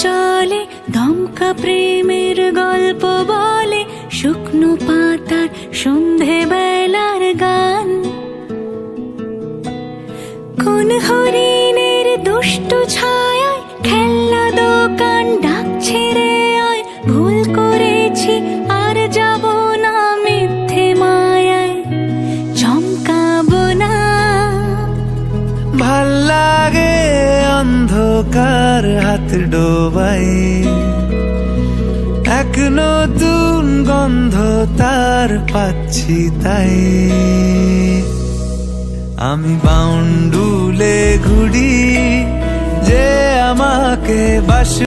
চলে, দমকা প্রেমের গল্প বলে, শুকনো পাতার সন্ধে বেলার গান। কোন হরিণের দুষ্টু ছায়ায় খেলনা দোকান ডাকছে রে আয়, ভুল করেছি আর যাব না মিথ্যে মায়ায়, চমকাবো না। ভাল লাগে অন্ধকার হাত ডোবাই, এক নতুন গন্ধ তার পাচ্ছি তাই। আমি বাউন্ডুলে ঘুরি, যে আমাকে বাস